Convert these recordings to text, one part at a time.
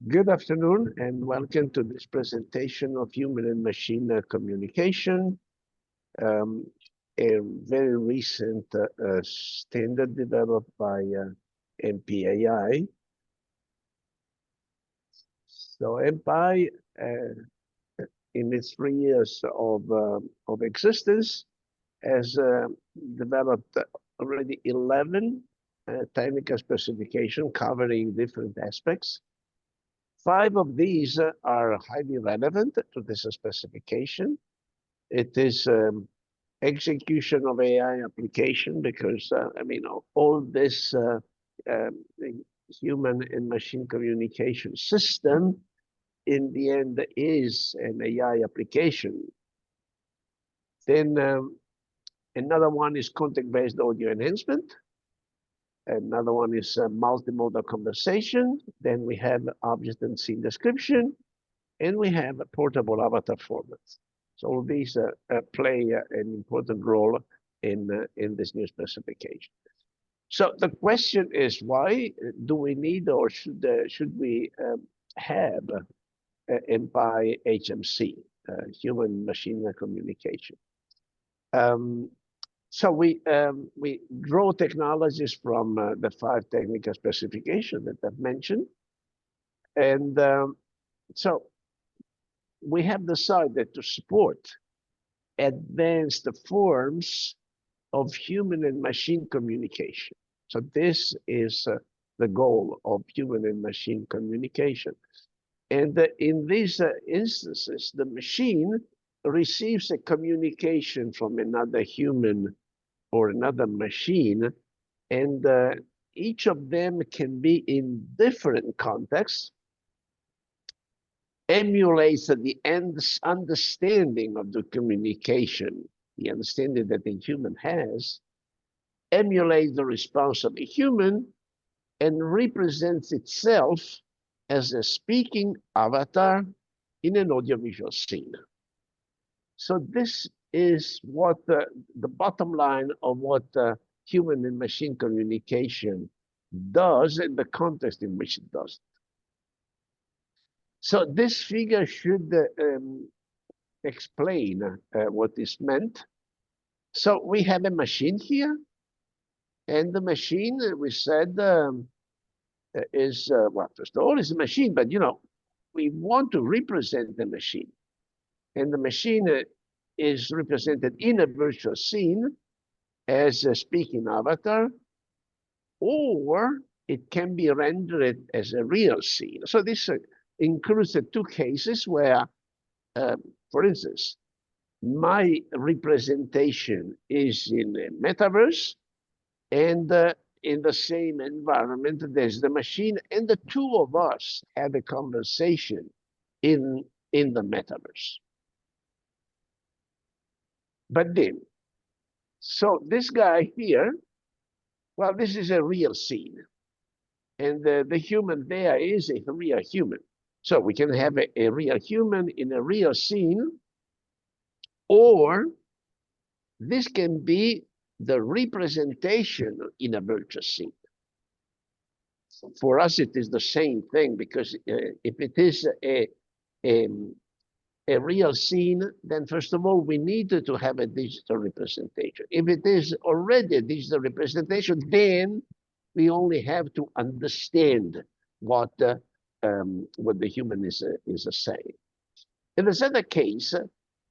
Good afternoon and welcome to this presentation of human and machine communication, um, a very recent standard developed by MPAI. So MPAI, in its 3 years of existence, has developed already 11 technical specifications covering different aspects. 5 of these are highly relevant to this specification. It is execution of AI application because, all this human and machine communication system in the end is an AI application. Then another one is context-based audio enhancement. Another one is multimodal conversation. Then we have object and scene description, and we have a portable avatar formats. So all these play an important role in this new specification. So the question is, why do we need or should we have MPI HMC, human machine communication? So we draw technologies from the 5 technical specifications that I've mentioned, and so we have decided to support advanced forms of human and machine communication. So this is the goal of human and machine communication. And in these instances, the machine receives a communication from another human or another machine, and each of them can be in different contexts, emulates the understanding of the communication, the understanding that the human has, emulates the response of a human, and represents itself as a speaking avatar in an audiovisual scene. So this is what the bottom line of what human and machine communication does in the context in which it does it. So this figure should explain what is meant. So we have a machine here, and the machine we said is, well, first of all, it's a machine, but we want to represent the machine. And the machine is represented in a virtual scene as a speaking avatar, or it can be rendered as a real scene. So this includes the 2 cases where, for instance, my representation is in a metaverse, and in the same environment, there's the machine, and the 2 of us have a conversation in the metaverse. But then, so this guy here, well, this is a real scene, and the human there is a real human. So we can have a real human in a real scene, or this can be the representation in a virtual scene. For us, it is the same thing, because if it is a real scene, then first of all, we need to have a digital representation. If it is already a digital representation, then we only have to understand what the human is saying. In the other case,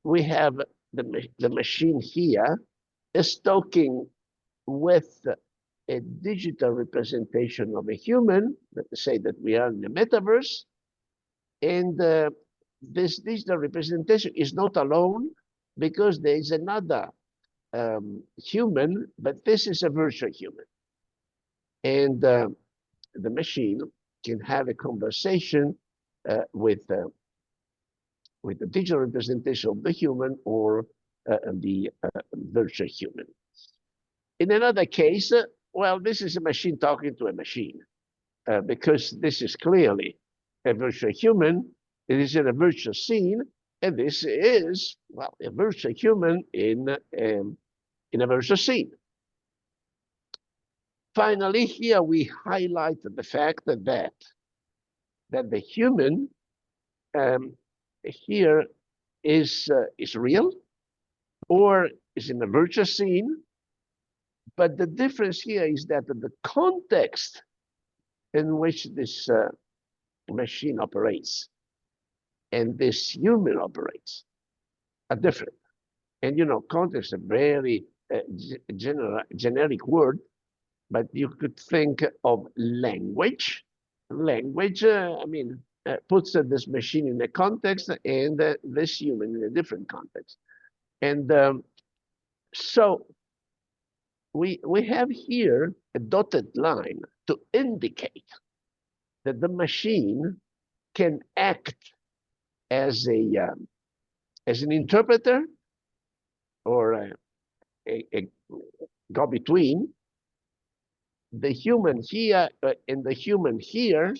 we have the machine here is talking with a digital representation of a human. Let's say that we are in the metaverse, and this digital representation is not alone, because there is another human, but this is a virtual human. And the machine can have a conversation with the digital representation of the human or the virtual human. In another case, well, this is a machine talking to a machine, because this is clearly a virtual human. It is in a virtual scene, and this is, well, a virtual human in a virtual scene. Finally, here we highlight the fact that that the human here is real or is in a virtual scene. But the difference here is that the context in which this machine operates and this human operates are different. And context is a very generic word, but you could think of language. Language, puts this machine in a context and this human in a different context. And so we have here a dotted line to indicate that the machine can act as as an interpreter or a go-between the human here and the human here.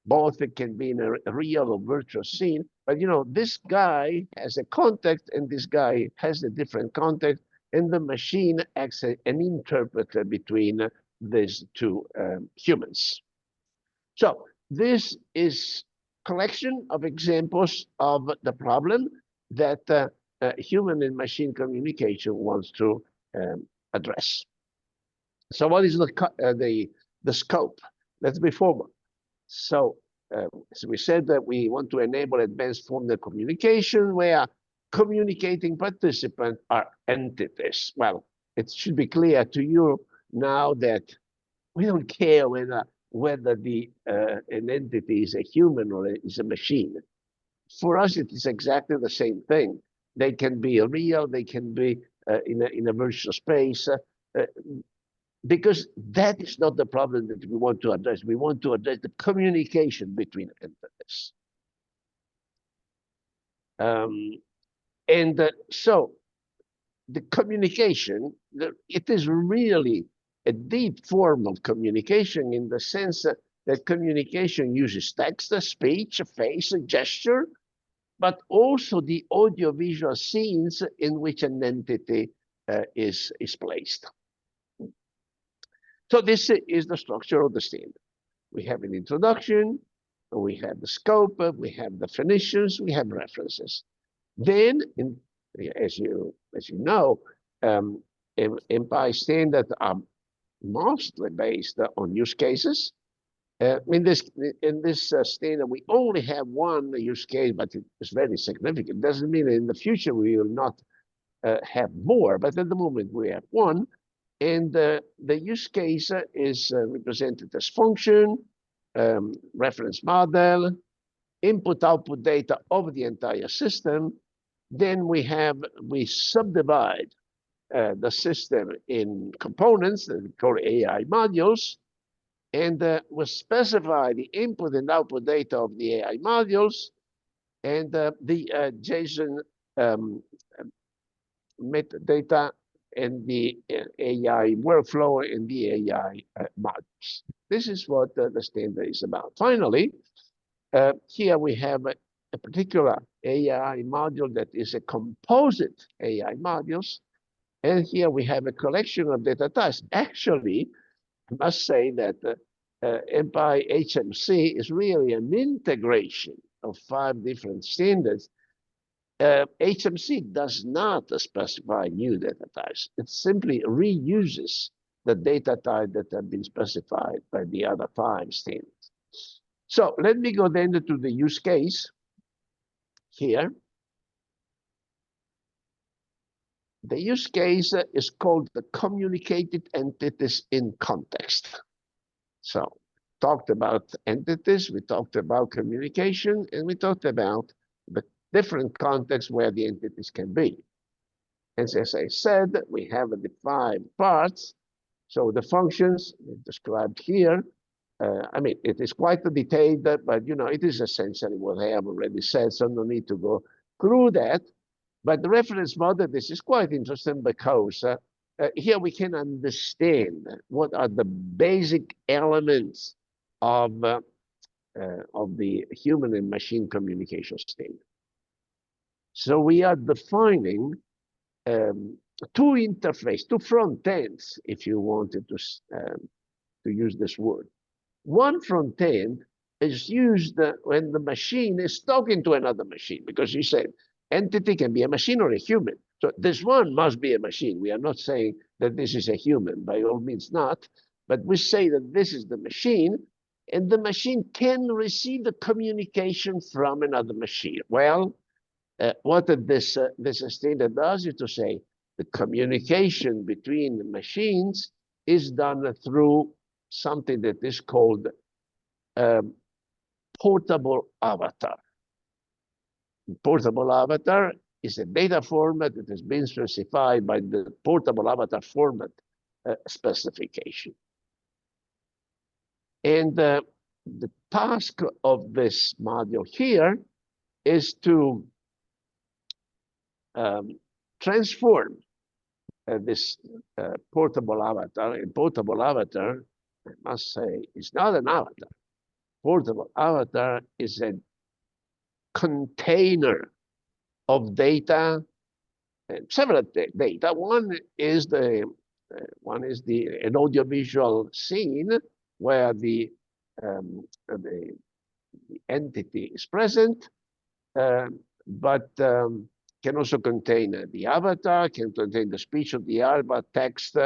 Both it can be in a real or virtual scene, but this guy has a context and this guy has a different context, and the machine acts as an interpreter between these two humans. So this is collection of examples of the problem that human and machine communication wants to address. So what is the scope? Let's be formal. So as we said that we want to enable advanced form of communication where communicating participants are entities. Well, it should be clear to you now that we don't care whether the an entity is a human or is a machine. For us, it is exactly the same thing. They can be real, they can be in a virtual space, because that is not the problem that we want to address. We want to address the communication between entities. So the communication, it is really a deep form of communication in the sense that communication uses text, speech, face, gesture, but also the audiovisual scenes in which an entity is placed. So this is the structure of the standard. We have an introduction, we have the scope, we have definitions, we have references. Then, as you know, MPI standards are mostly based on use cases. In this standard, we only have one use case, but it is very significant. Doesn't mean in the future we will not have more, but at the moment we have one. And the use case is represented as function, reference model, input-output data of the entire system. Then we subdivide the system in components that we call AI modules, and we specify the input and output data of the AI modules and the JSON metadata and the AI workflow and the AI modules. This is what the standard is about. Finally, here we have a particular AI module that is a composite AI modules. And here we have a collection of data types. Actually, I must say that MPI HMC is really an integration of 5 different standards. HMC does not specify new data types. It simply reuses the data type that have been specified by the other 5 standards. So let me go then to the use case here. The use case is called the communicated entities in context. So talked about entities, we talked about communication, and we talked about the different contexts where the entities can be. And as I said, we have the 5 parts. So the functions described here, it is quite detailed, but it is essentially what I have already said, so no need to go through that. But the reference model, this is quite interesting because here we can understand what are the basic elements of the human and machine communication standard. So we are defining 2 interfaces, 2 front ends, if you wanted to use this word. One front end is used when the machine is talking to another machine, because you said entity can be a machine or a human. So this one must be a machine. We are not saying that this is a human, by all means not, but we say that this is the machine, and the machine can receive the communication from another machine. Well, what this standard does is to say the communication between the machines is done through something that is called portable avatar. Portable avatar is a data format that has been specified by the portable avatar format specification. And the task of this module here is to transform this portable avatar. And portable avatar, I must say, is not an avatar. Portable avatar is a container of data, several data. One is an audiovisual scene where the entity is present, but can also contain the avatar, can contain the speech of the avatar, text.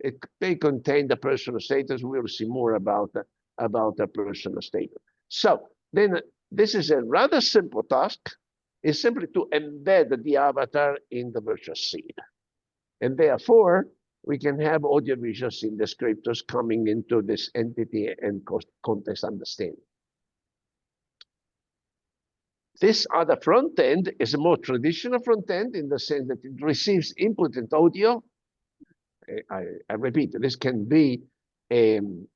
It may contain the personal status. We'll see more about the personal status. So then this is a rather simple task. It's simply to embed the avatar in the virtual scene. And therefore, we can have audiovisual scene descriptors coming into this entity and context understanding. This other front end is a more traditional front end in the sense that it receives input and audio. I repeat, this can be an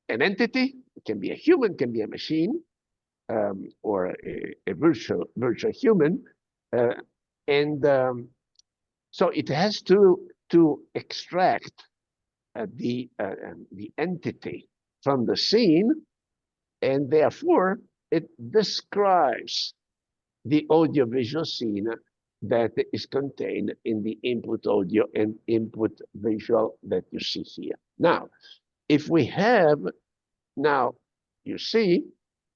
entity, it can be a human, can be a machine, or a virtual human. So it has to extract the entity from the scene, and therefore it describes the audiovisual scene that is contained in the input audio and input visual that you see here. Now, if we have, now you see,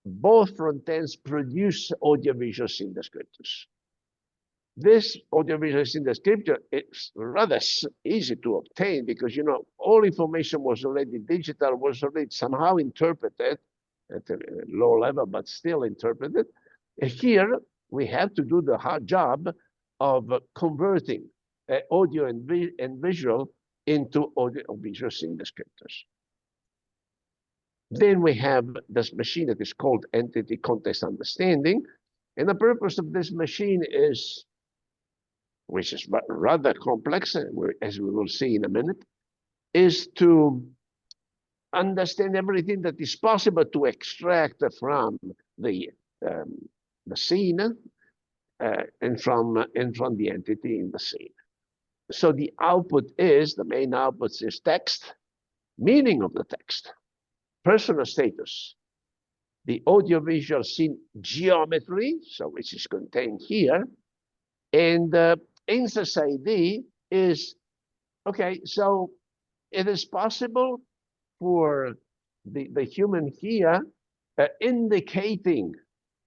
both front ends produce audiovisual scene descriptors. This audiovisual scene descriptor is rather easy to obtain because, you know, all information was already digital, was already somehow interpreted at a low level, but still interpreted. And here, we have to do the hard job of converting audio and visual into audiovisual scene descriptors. Then we have this machine that is called entity context understanding. And the purpose of this machine is, which is rather complex, as we will see in a minute, is to understand everything that is possible to extract from the scene and from the entity in the scene. So the output is, the main output is text, meaning of the text, personal status, the audiovisual scene geometry, so which is contained here, and instance ID is, okay, so it is possible for the human here indicating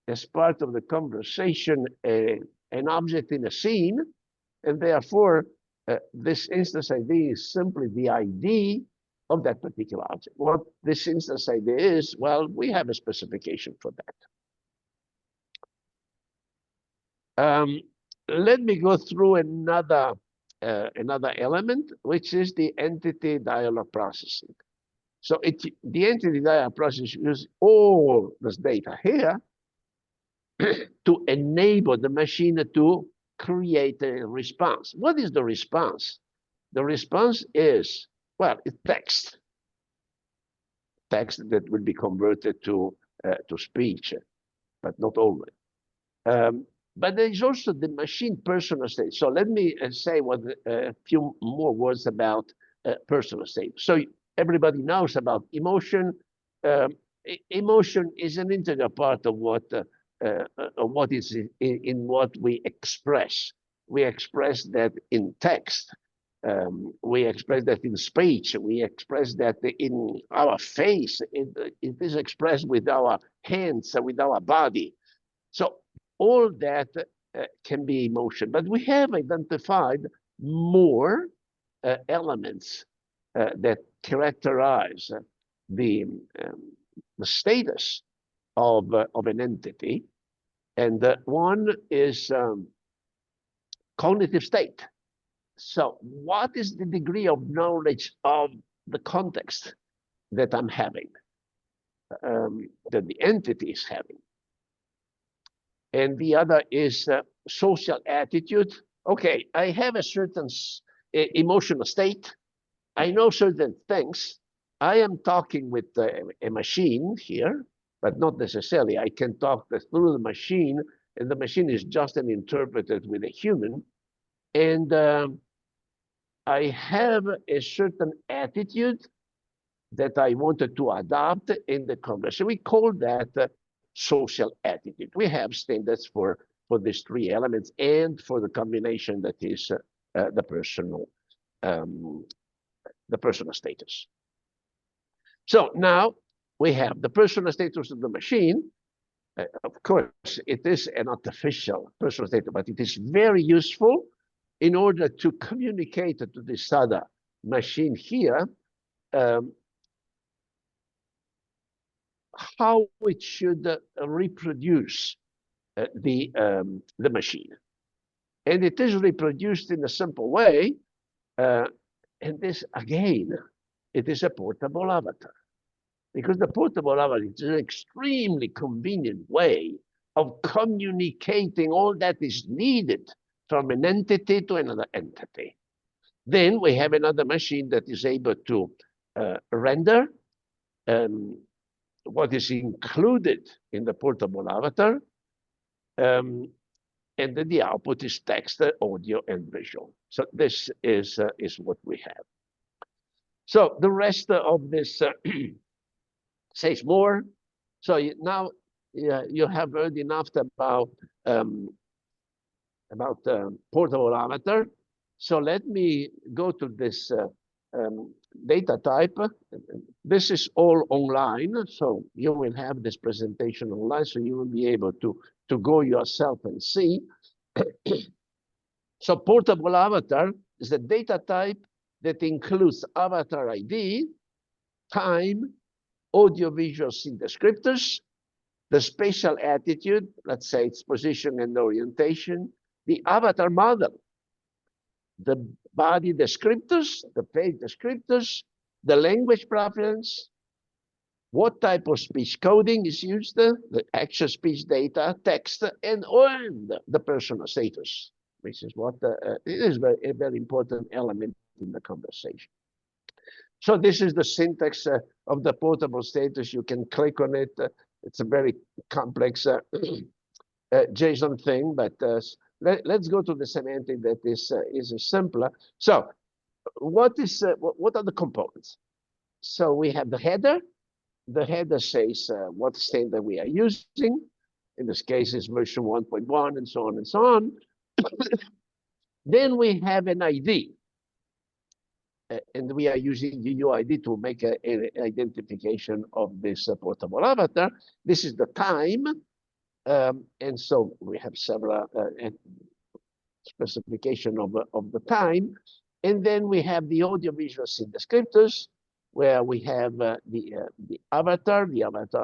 as part of the conversation an object in a scene, and therefore this instance ID is simply the ID of that particular object. What this instance ID is, well, we have a specification for that. Let me go through another element, which is the entity dialogue processing. So the entity dialogue processing uses all this data here to enable the machine to create a response. What is the response? The response is, well, it's text that will be converted to speech, but not always. But there is also the machine personal state. So let me say a few more words about personal state. So everybody knows about emotion. Emotion is an integral part of what is in what we express. We express that in text. We express that in speech. We express that in our face. It is expressed with our hands, with our body. So all that can be emotion. But we have identified more elements that characterize the status of an entity. And one is cognitive state. So what is the degree of knowledge of the context that I'm having, that the entity is having? And the other is social attitude. Okay, I have a certain emotional state. I know certain things. I am talking with a machine here, but not necessarily. I can talk through the machine, and the machine is just an interpreter with a human. And I have a certain attitude that I wanted to adopt in the conversation. We call that social attitude. We have standards for these three elements and for the combination that is the personal status. So now we have the personal status of the machine. Of course, it is an artificial personal status, but it is very useful in order to communicate to this other machine here how it should reproduce the machine. And it is reproduced in a simple way. And this, again, it is a portable avatar. Because the portable avatar is an extremely convenient way of communicating all that is needed from an entity to another entity. Then we have another machine that is able to render what is included in the portable avatar, and then the output is text, audio, and visual. So this is what we have. So the rest of this says more. So now you have heard enough about portable avatar. So let me go to this data type. This is all online, so you will have this presentation online, so you will be able to go yourself and see. So portable avatar is a data type that includes avatar ID, time, audiovisual scene descriptors, the spatial attitude, let's say its position and orientation, the avatar model, the body descriptors, the face descriptors, the language preference, what type of speech coding is used, the actual speech data, text, and the personal status, which is what it is a very important element in the conversation. So this is the syntax of the portable status. You can click on it. It's a very complex JSON thing, but let's go to the semantic that is simpler. So what are the components? So we have the header. The header says what standard we are using. In this case, it's version 1.1 and so on and so on. Then we have an ID. And we are using UUID to make an identification of this portable avatar. This is the time. And so we have several specification of the time. And then we have the audiovisual scene descriptors, where we have the avatar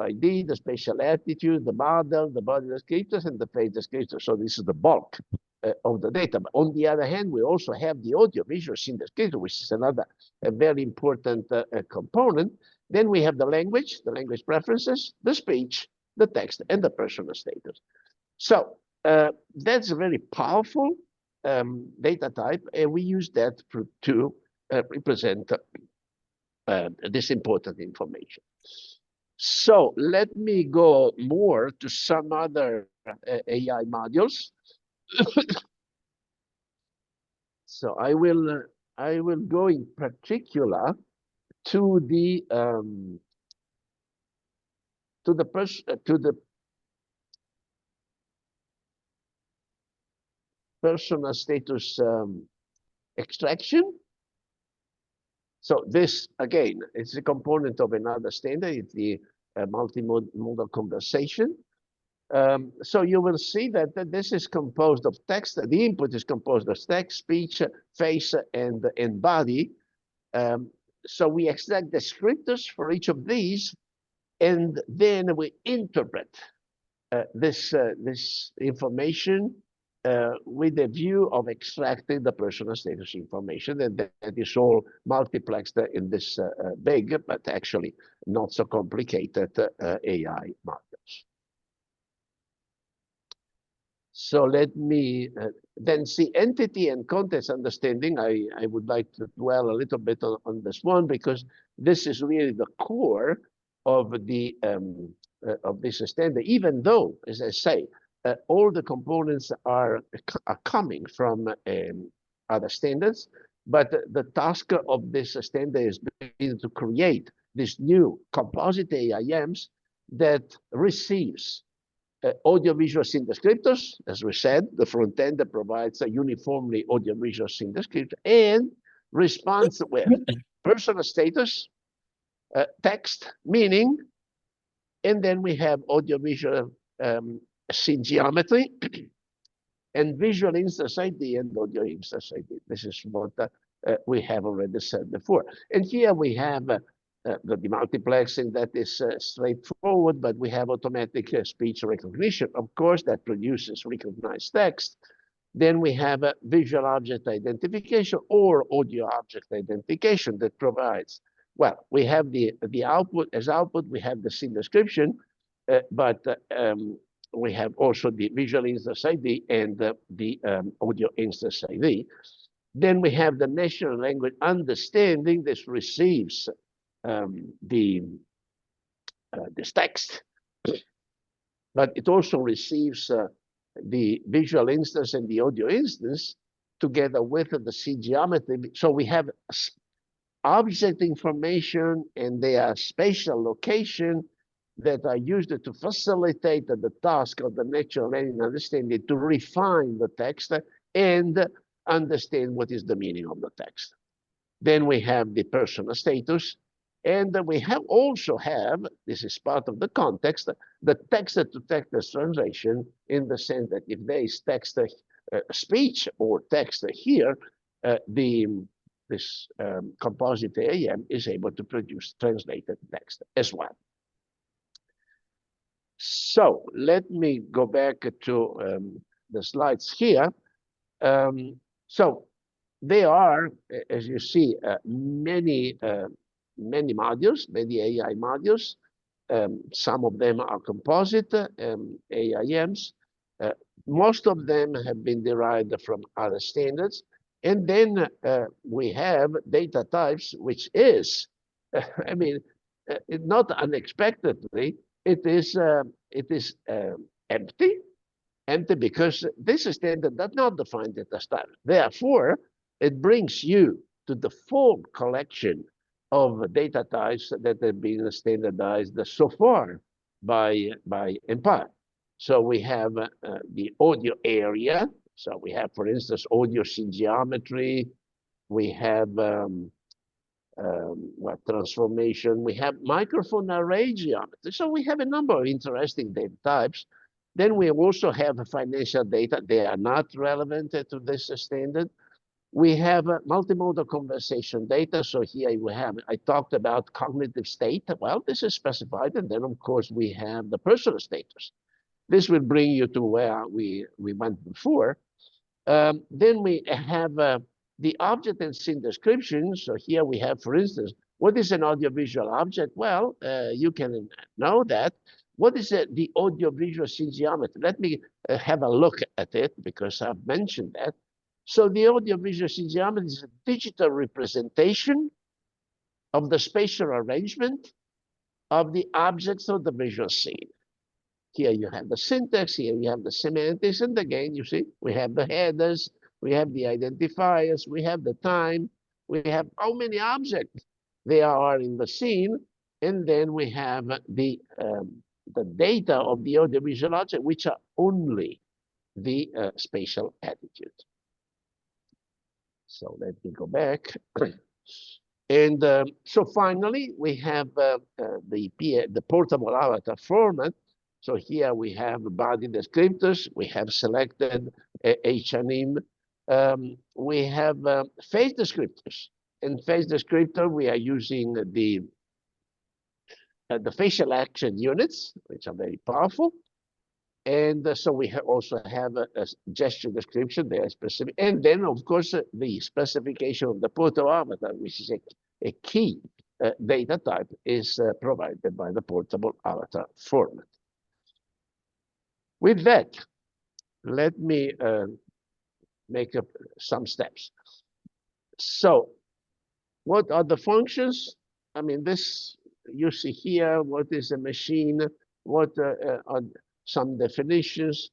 ID, the spatial attitude, the model, the body descriptors, and the face descriptors. So this is the bulk of the data. But on the other hand, we also have the audiovisual scene descriptor, which is another very important component. Then we have the language preferences, the speech, the text, and the personal status. So that's a very powerful data type, and we use that to represent this important information. So let me go more to some other AI modules. So I will go in particular to the personal status extraction So this, again, it's a component of another standard. It's the multimodal conversation. So you will see that this is composed of text. The input is composed of text, speech, face, and body. So we extract descriptors for each of these, and then we interpret this information with the view of extracting the personal status information, and that is all multiplexed in this big, but actually not so complicated AI models. So let me then see entity and context understanding. I would like to dwell a little bit on this one, because this is really the core of the of this standard, even though, as I say, all the components are coming from other standards, but the task of this standard is to create this new composite AIMs that receives audiovisual scene descriptors. As we said, the front end that provides a uniformly audiovisual scene descriptor, and responds with personal status, text, meaning, and then we have audiovisual scene geometry, and visual instance ID and audio instance ID. This is what we have already said before. And here we have the demultiplexing that is straightforward, but we have automatic speech recognition, of course, that produces recognized text. Then we have visual object identification or audio object identification that provides, well, we have the output. As output, we have the scene description, but we have also the visual instance ID and the audio instance ID. Then we have the natural language understanding. This receives this text, but it also receives the visual instance and the audio instance together with the scene geometry. So we have object information and their spatial location that are used to facilitate the task of the natural language understanding to refine the text and understand what is the meaning of the text. Then we have the personal status, and we have also have, this is part of the context, the text-to-text translation, in the sense that if there is text speech or text here, this composite AIM is able to produce translated text as well. So let me go back to the slides here. So there are, as you see, many modules, many AI modules. Some of them are composite AIMs. Most of them have been derived from other standards. And then we have data types, which is, I mean, not unexpectedly, it is empty because this standard does not define data style. Therefore, it brings you to the full collection of data types that have been standardized so far by Empire. So we have the audio area. So we have, for instance, audio scene geometry. We have what transformation. We have microphone array geometry. So we have a number of interesting data types. Then we also have financial data. They are not relevant to this standard. We have multimodal conversation data. So here we have, I talked about cognitive state. Well, this is specified. And then, of course, we have the personal status. This will bring you to where we went before. Then we have the object and scene description. So here we have, for instance, what is an audiovisual object? Well, you can know that. What is the audiovisual scene geometry? Let me have a look at it, because I've mentioned that. So the audiovisual scene geometry is a digital representation of the spatial arrangement of the objects of the visual scene. Here you have the syntax, here you have the semantics, and again, you see, we have the headers, we have the identifiers, we have the time, we have how many objects there are in the scene, and then we have the data of the audiovisual object, which are only the spatial attitude. So let me go back. And so finally, we have the portable avatar format. So here we have body descriptors. We have selected H&M. We have face descriptors. In face descriptor, we are using the facial action units, which are very powerful. And so we also have a gesture description. They are specific. And then, of course, the specification of the portable avatar, which is a key data type, is provided by the portable avatar format. With that, let me make up some steps. So what are the functions? I mean, this you see here, what is a machine, what are some definitions,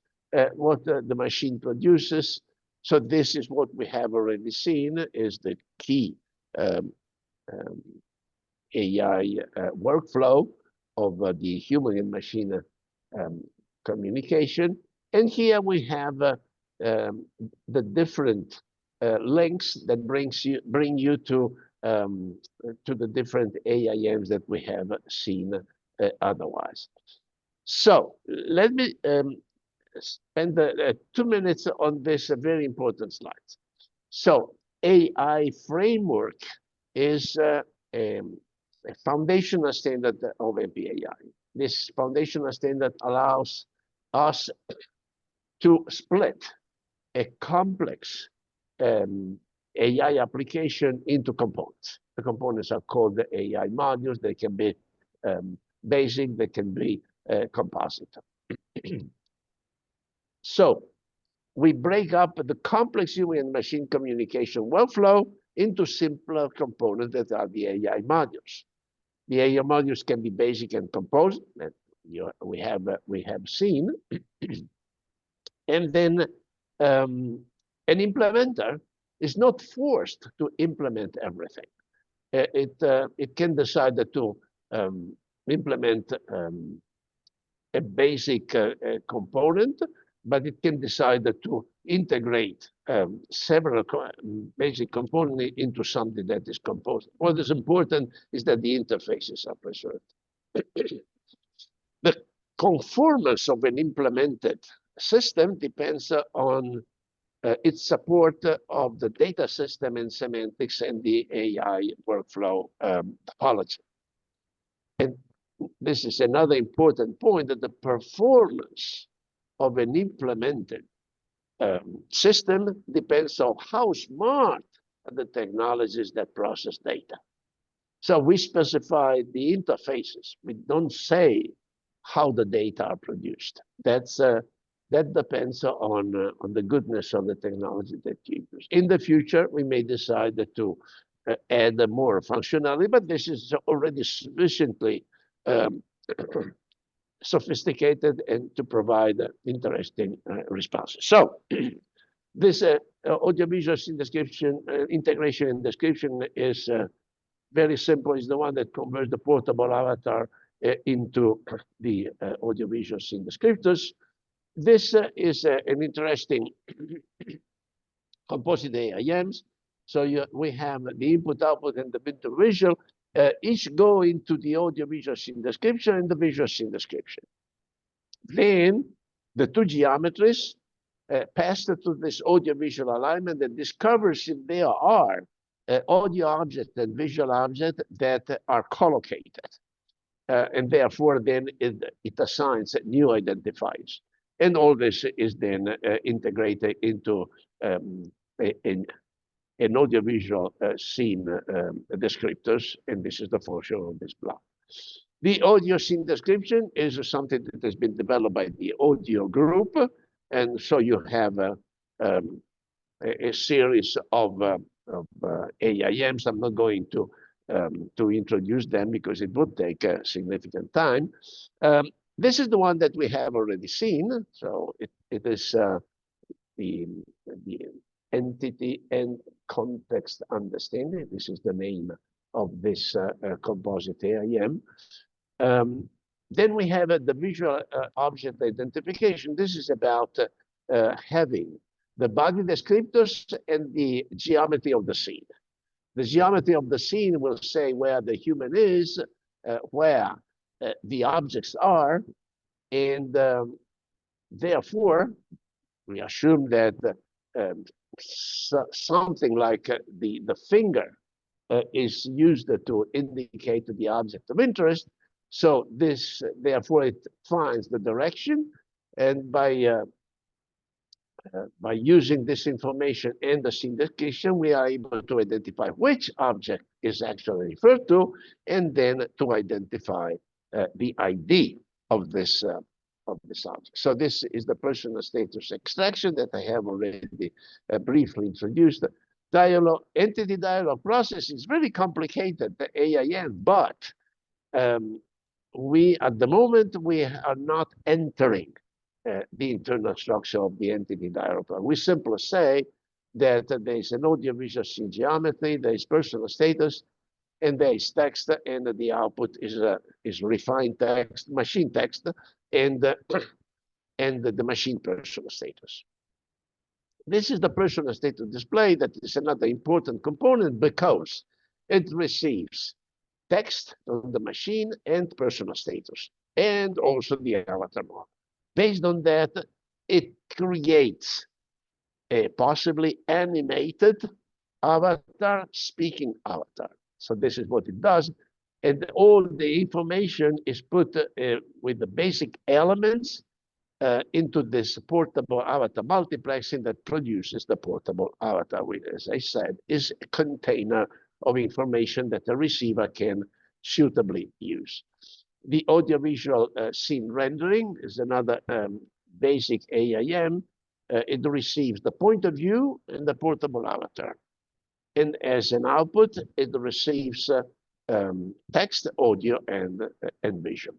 what the machine produces. So this is what we have already seen is the key AI workflow of the human and machine communication. And here we have the different links that bring you to the different AIMs that we have seen otherwise. So let me spend 2 minutes on this very important slide. So AI framework is a foundational standard of MPAI. This foundational standard allows us to split a complex AI application into components. The components are called the AI modules. They can be basic, they can be composite. So we break up the complex human and machine communication workflow into simpler components that are the AI modules. The AI modules can be basic and composite, that we have seen, and then an implementer is not forced to implement everything. It can decide to implement a basic component, but it can decide to integrate several basic components into something that is composed. What is important is that the interfaces are preserved. The conformance of an implemented system depends on its support of the data system and semantics and the AI workflow topology. And this is another important point, that the performance of an implemented system depends on how smart are the technologies that process data. So we specify the interfaces. We don't say how the data are produced. That depends on the goodness of the technology that you use. In the future, we may decide to add more functionality, but this is already sufficiently sophisticated and to provide interesting responses. So this audiovisual scene description, integration and description is very simple. It's the one that converts the portable avatar into the audiovisual scene descriptors. This is an interesting composite AIMs. So we have the input, output, and the visual visual. Each go into the audiovisual scene description and the visual scene description. Then the two geometries pass through this audiovisual alignment that discovers if there are audio objects and visual objects that are collocated. And therefore, then it assigns new identifiers. And all this is then integrated into an audiovisual scene descriptors, and this is the function of this block. The audio scene description is something that has been developed by the audio group, and so you have a series of AIMs. I'm not going to introduce them because it would take a significant time. This is the one that we have already seen. So it is the entity and context understanding. This is the name of this composite AIM. Then we have the visual object identification. This is about having the body descriptors and the geometry of the scene. The geometry of the scene will say where the human is, where the objects are, and therefore, we assume that something like the finger is used to indicate the object of interest. So this, therefore, it finds the direction, and by using this information and the syndication, we are able to identify which object is actually referred to, and then to identify the ID of this object. So this is the personal status extraction that I have already briefly introduced. Dialogue, entity dialogue process is very complicated, the AIM, but we, at the moment, we are not entering the internal structure of the entity dialogue. We simply say that there is an audiovisual scene geometry, there is personal status, and there is text, and the output is refined text, machine text, and the machine personal status. This is the personal status display that is another important component because it receives text on the machine and personal status, and also the avatar model. Based on that, it creates a possibly animated avatar, speaking avatar. So this is what it does. And all the information is put with the basic elements into this portable avatar multiplexing that produces the portable avatar, which, as I said, is a container of information that the receiver can suitably use. The audiovisual scene rendering is another basic AIM. It receives the point of view and the portable avatar. And as an output, it receives text, audio, and vision.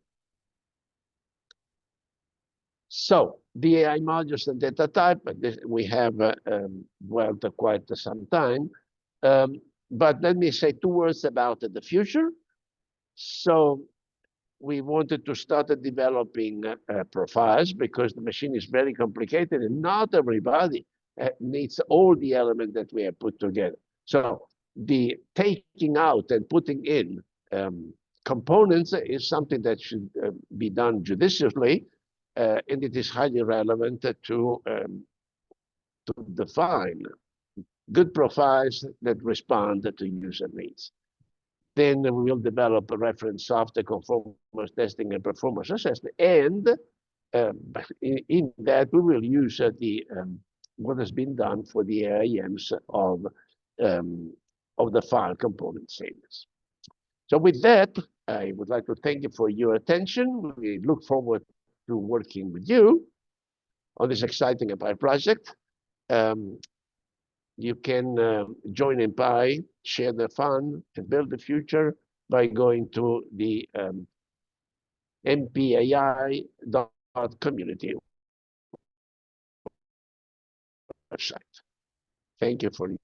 So the AI modules and data type, we have dwelt quite some time. But let me say 2 words about the future. So we wanted to start developing profiles because the machine is very complicated and not everybody needs all the elements that we have put together. So the taking out and putting in components is something that should be done judiciously, and it is highly relevant to define good profiles that respond to user needs. Then we will develop a reference software, conformance testing, and performance assessment. And in that, we will use what has been done for the AIMs of the file component savings. So with that, I would like to thank you for your attention. We look forward to working with you on this exciting MPI project. You can join MPI, share the fun, and build the future by going to the mpai.community website. Thank you for